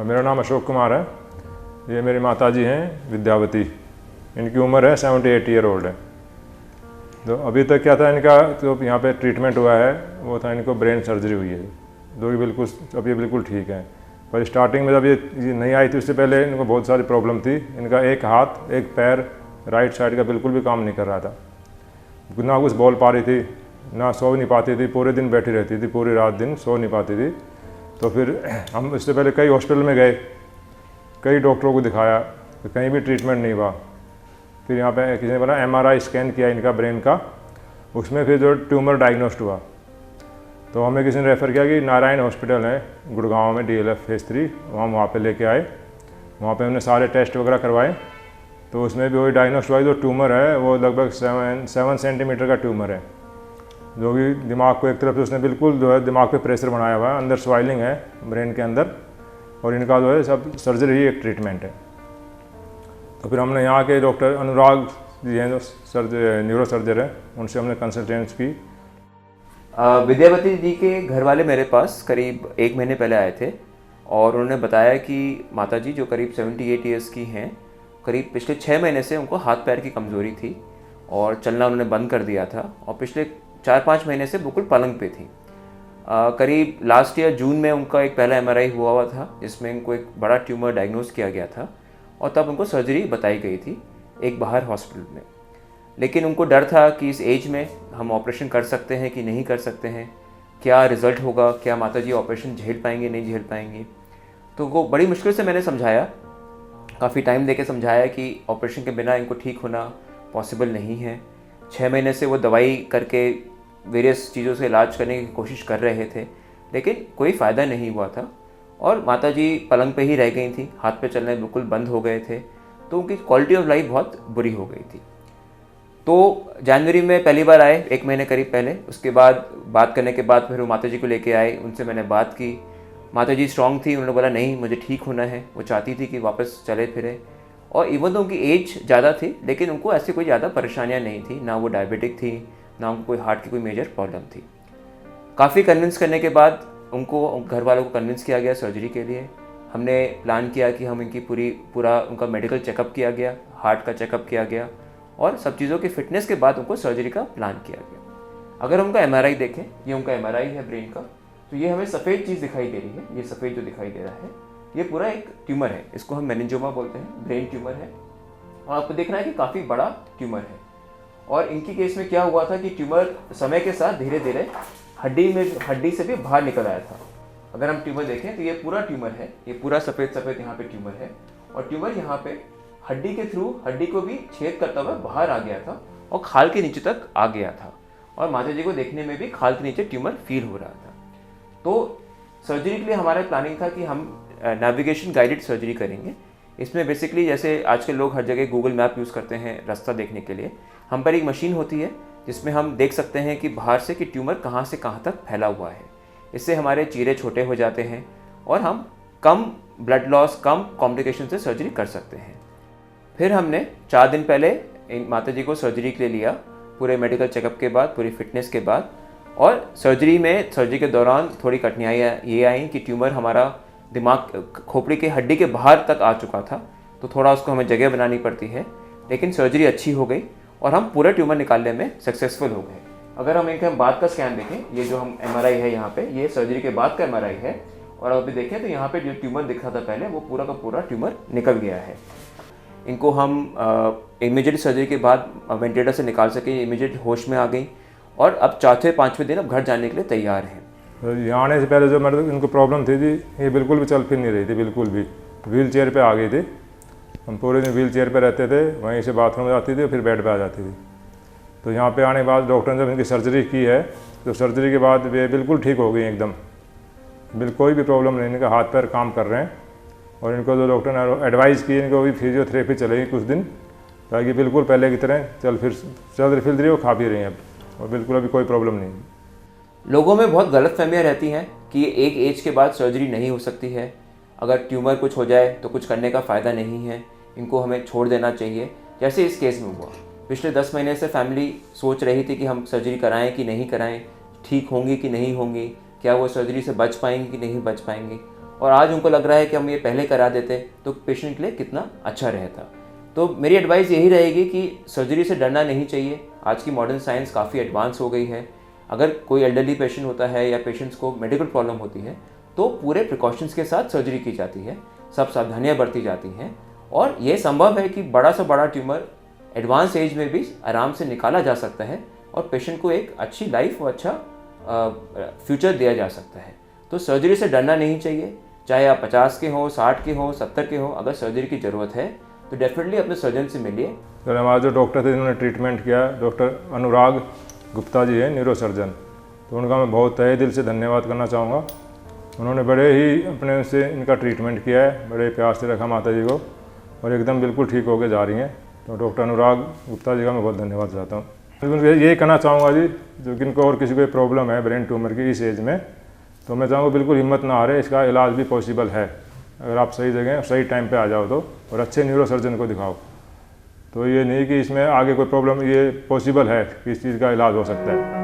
मेरा नाम अशोक कुमार है। ये मेरी माताजी हैं विद्यावती। इनकी उम्र है 78 ईयर ओल्ड है। तो अभी तक क्या था इनका, तो यहाँ पे ट्रीटमेंट हुआ है वो था, इनको ब्रेन सर्जरी हुई है जो कि बिल्कुल अब ये बिल्कुल ठीक है। पर स्टार्टिंग में जब ये नहीं आई थी उससे पहले इनको बहुत सारी प्रॉब्लम थी। इनका एक हाथ एक पैर राइट साइड का बिल्कुल भी काम नहीं कर रहा था, ना कुछ बोल पा रही थी, ना सो नहीं पाती थी, पूरे दिन बैठी रहती थी, पूरी रात दिन सो नहीं पाती थी। तो फिर हम इससे पहले कई हॉस्पिटल में गए, कई डॉक्टरों को दिखाया, तो कहीं भी ट्रीटमेंट नहीं हुआ। फिर यहाँ पे किसी ने बोला MRI स्कैन किया इनका ब्रेन का, उसमें फिर जो ट्यूमर डायग्नोस्ट हुआ तो हमें किसी ने रेफ़र किया कि नारायण हॉस्पिटल है गुड़गांव में, DLF फेज़ 3, वहाँ पे लेके आए। वहाँ पे हमने सारे टेस्ट वगैरह करवाए तो उसमें भी वही डायग्नोस्ट हुआ। जो ट्यूमर है वो लगभग 7 सेंटीमीटर का ट्यूमर है, जो कि दिमाग को एक तरफ से उसने बिल्कुल जो है दिमाग पे प्रेशर बनाया हुआ है, अंदर स्वाइलिंग है ब्रेन के अंदर, और इनका जो है सब सर्जरी ही एक ट्रीटमेंट है। तो फिर हमने यहाँ के डॉक्टर अनुराग जी हैं जो न्यूरो सर्जर हैं, उनसे हमने कंसल्टेंस की। विद्यावती जी के घर वाले मेरे पास करीब 1 महीने पहले आए थे और उन्होंने बताया कि माताजी जो करीब 78 ईयर्स की हैं, करीब पिछले 6 महीने से उनको हाथ पैर की कमज़ोरी थी और चलना उन्होंने बंद कर दिया था और पिछले 4-5 महीने से बिल्कुल पलंग पे थी। करीब लास्ट ईयर जून में उनका एक पहला MRI हुआ था जिसमें उनको एक बड़ा ट्यूमर डायग्नोस किया गया था और तब उनको सर्जरी बताई गई थी एक बाहर हॉस्पिटल में। लेकिन उनको डर था कि इस एज में हम ऑपरेशन कर सकते हैं कि नहीं कर सकते हैं, क्या रिज़ल्ट होगा, क्या माताजी ऑपरेशन झेल पाएंगे नहीं झेल पाएंगे। तो वो बड़ी मुश्किल से मैंने समझाया, काफ़ी टाइम देके समझाया कि ऑपरेशन के बिना इनको ठीक होना पॉसिबल नहीं है। 6 महीने से वो दवाई करके वेरियस चीज़ों से इलाज करने की कोशिश कर रहे थे लेकिन कोई फ़ायदा नहीं हुआ था और माताजी पलंग पे ही रह गई थी, हाथ पे चलने बिल्कुल बंद हो गए थे, तो उनकी क्वालिटी ऑफ लाइफ बहुत बुरी हो गई थी। तो जनवरी में पहली बार आए 1 महीने करीब पहले, उसके बाद बात करने के बाद फिर वो माताजी को लेके आए, उनसे मैंने बात की। माताजी स्ट्रांग थी, उन्होंने बोला नहीं मुझे ठीक होना है, वो चाहती थी कि वापस चले फिरे। और इवन तो उनकी एज ज़्यादा थी लेकिन उनको ऐसी कोई ज़्यादा परेशानियाँ नहीं थी, ना वो डायबिटिक थी, ना उनको कोई हार्ट की कोई मेजर प्रॉब्लम थी। काफ़ी कन्विंस करने के बाद उनको घर वालों को कन्विंस किया गया सर्जरी के लिए। हमने प्लान किया कि हम इनकी पूरा उनका मेडिकल चेकअप किया गया, हार्ट का चेकअप किया गया और सब चीज़ों की फिटनेस के बाद उनको सर्जरी का प्लान किया गया। अगर उनका MRI देखें, ये उनका MRI है ब्रेन का, तो ये हमें सफ़ेद चीज़ दिखाई दे रही है। ये सफ़ेद जो दिखाई दे रहा है ये पूरा एक ट्यूमर है, इसको हम मेनिंजोमा बोलते हैं, ब्रेन ट्यूमर है। और आपको देखना है कि काफ़ी बड़ा ट्यूमर है। और इनकी केस में क्या हुआ था कि ट्यूमर समय के साथ धीरे धीरे हड्डी से भी बाहर निकल आया था। अगर हम ट्यूमर देखें तो ये पूरा ट्यूमर है, ये पूरा सफ़ेद यहाँ पे ट्यूमर है और ट्यूमर यहाँ पे हड्डी के थ्रू हड्डी को भी छेद करता हुआ बाहर आ गया था और खाल के नीचे तक आ गया था और माताजी को देखने में भी खाल के नीचे ट्यूमर फील हो रहा था। तो सर्जरी के लिए हमारा प्लानिंग था कि हम नेविगेशन गाइडेड सर्जरी करेंगे। इसमें बेसिकली जैसे आजकल लोग हर जगह गूगल मैप यूज़ करते हैं रास्ता देखने के लिए, हम पर एक मशीन होती है जिसमें हम देख सकते हैं कि बाहर से कि ट्यूमर कहाँ से कहाँ तक फैला हुआ है। इससे हमारे चीरे छोटे हो जाते हैं और हम कम ब्लड लॉस, कम कॉम्प्लिकेशन से सर्जरी कर सकते हैं। फिर हमने 4 दिन पहले माताजी को सर्जरी के लिए लिया, पूरे मेडिकल चेकअप के बाद, पूरी फिटनेस के बाद। और सर्जरी के दौरान थोड़ी कठिनाइयाँ ये आई कि ट्यूमर हमारा दिमाग खोपड़ी के हड्डी के बाहर तक आ चुका था, तो थोड़ा उसको हमें जगह बनानी पड़ती है। लेकिन सर्जरी अच्छी हो गई और हम पूरा ट्यूमर निकालने में सक्सेसफुल हो गए। अगर हम इनके बाद का स्कैन देखें, ये जो हम MRI है यहाँ पे, ये सर्जरी के बाद का MRI है और अभी देखें तो यहाँ पे जो ट्यूमर दिखा था पहले वो पूरा का पूरा ट्यूमर निकल गया है। इनको हम इमीडिएट सर्जरी के बाद वेंटिलेटर से निकाल सके, इमीडिएट होश में आ गई और अब 4-5वें दिन अब घर जाने के लिए तैयार हैं। यहाँ आने से पहले जो मतलब इनको प्रॉब्लम थी जी, ये बिल्कुल भी चल फिर नहीं रही थी, बिल्कुल भी व्हील चेयर पर आ गई थी। हम पूरे दिन व्हील चेयर पर रहते थे, वहीं से बाथरूम जाती थी फिर बेड पर आ जाती थी। तो यहाँ पे आने के बाद डॉक्टर ने जब इनकी सर्जरी की है तो सर्जरी के बाद वे बिल्कुल ठीक हो गई एकदम, बिल्कुल कोई भी प्रॉब्लम नहीं, इनका हाथ पैर काम कर रहे हैं। और इनको जो डॉक्टर ने एडवाइस की, इनको भी फिजियोथेरेपी चलेगी कुछ दिन, ताकि बिल्कुल पहले की तरह चल फिर रही हो, खा पी रही हैं अब, और बिल्कुल अभी कोई प्रॉब्लम नहीं। लोगों में बहुत गलतफहमियाँ रहती हैं कि एक एज के बाद सर्जरी नहीं हो सकती है, अगर ट्यूमर कुछ हो जाए तो कुछ करने का फ़ायदा नहीं है, इनको हमें छोड़ देना चाहिए। जैसे इस केस में हुआ, पिछले 10 महीने से फैमिली सोच रही थी कि हम सर्जरी कराएं कि नहीं कराएं, ठीक होंगी कि नहीं होंगी, क्या वो सर्जरी से बच पाएंगी कि नहीं बच पाएंगी। और आज उनको लग रहा है कि हम ये पहले करा देते तो पेशेंट के लिए कितना अच्छा रहता। तो मेरी एडवाइस यही रहेगी कि सर्जरी से डरना नहीं चाहिए। आज की मॉडर्न साइंस काफ़ी एडवांस हो गई है। अगर कोई एल्डरली पेशेंट होता है या पेशेंट्स को मेडिकल प्रॉब्लम होती है तो पूरे प्रिकॉशंस के साथ सर्जरी की जाती है, सब सावधानियाँ बरती जाती हैं और ये संभव है कि बड़ा से बड़ा ट्यूमर एडवांस एज में भी आराम से निकाला जा सकता है और पेशेंट को एक अच्छी लाइफ और अच्छा फ्यूचर दिया जा सकता है। तो सर्जरी से डरना नहीं चाहिए, चाहे आप 50 के हों, 60 के हों, 70 के हों। अगर सर्जरी की ज़रूरत है तो डेफिनेटली अपने सर्जन से मिलिए। सर हमारे जो डॉक्टर थे जिन्होंने ट्रीटमेंट किया, डॉक्टर अनुराग गुप्ता जी हैं, न्यूरो सर्जन, तो उनका मैं बहुत तहे दिल से धन्यवाद करना चाहूँगा। उन्होंने बड़े ही अपने से इनका ट्रीटमेंट किया है, बड़े प्यार से रखा माता जी को और एकदम बिल्कुल ठीक होकर जा रही हैं। तो डॉक्टर अनुराग गुप्ता जी का मैं बहुत धन्यवाद चाहता हूँ। यही कहना चाहूँगा जी, जो किनको और किसी को प्रॉब्लम है ब्रेन ट्यूमर की इस एज में, तो मैं चाहूँगा बिल्कुल हिम्मत ना हारे, इसका इलाज भी पॉसिबल है अगर आप सही जगह सही टाइम पे आ जाओ तो, और अच्छे न्यूरो सर्जन को दिखाओ। तो ये नहीं कि इसमें आगे कोई प्रॉब्लम, ये पॉसिबल है कि इस चीज़ का इलाज हो सकता है।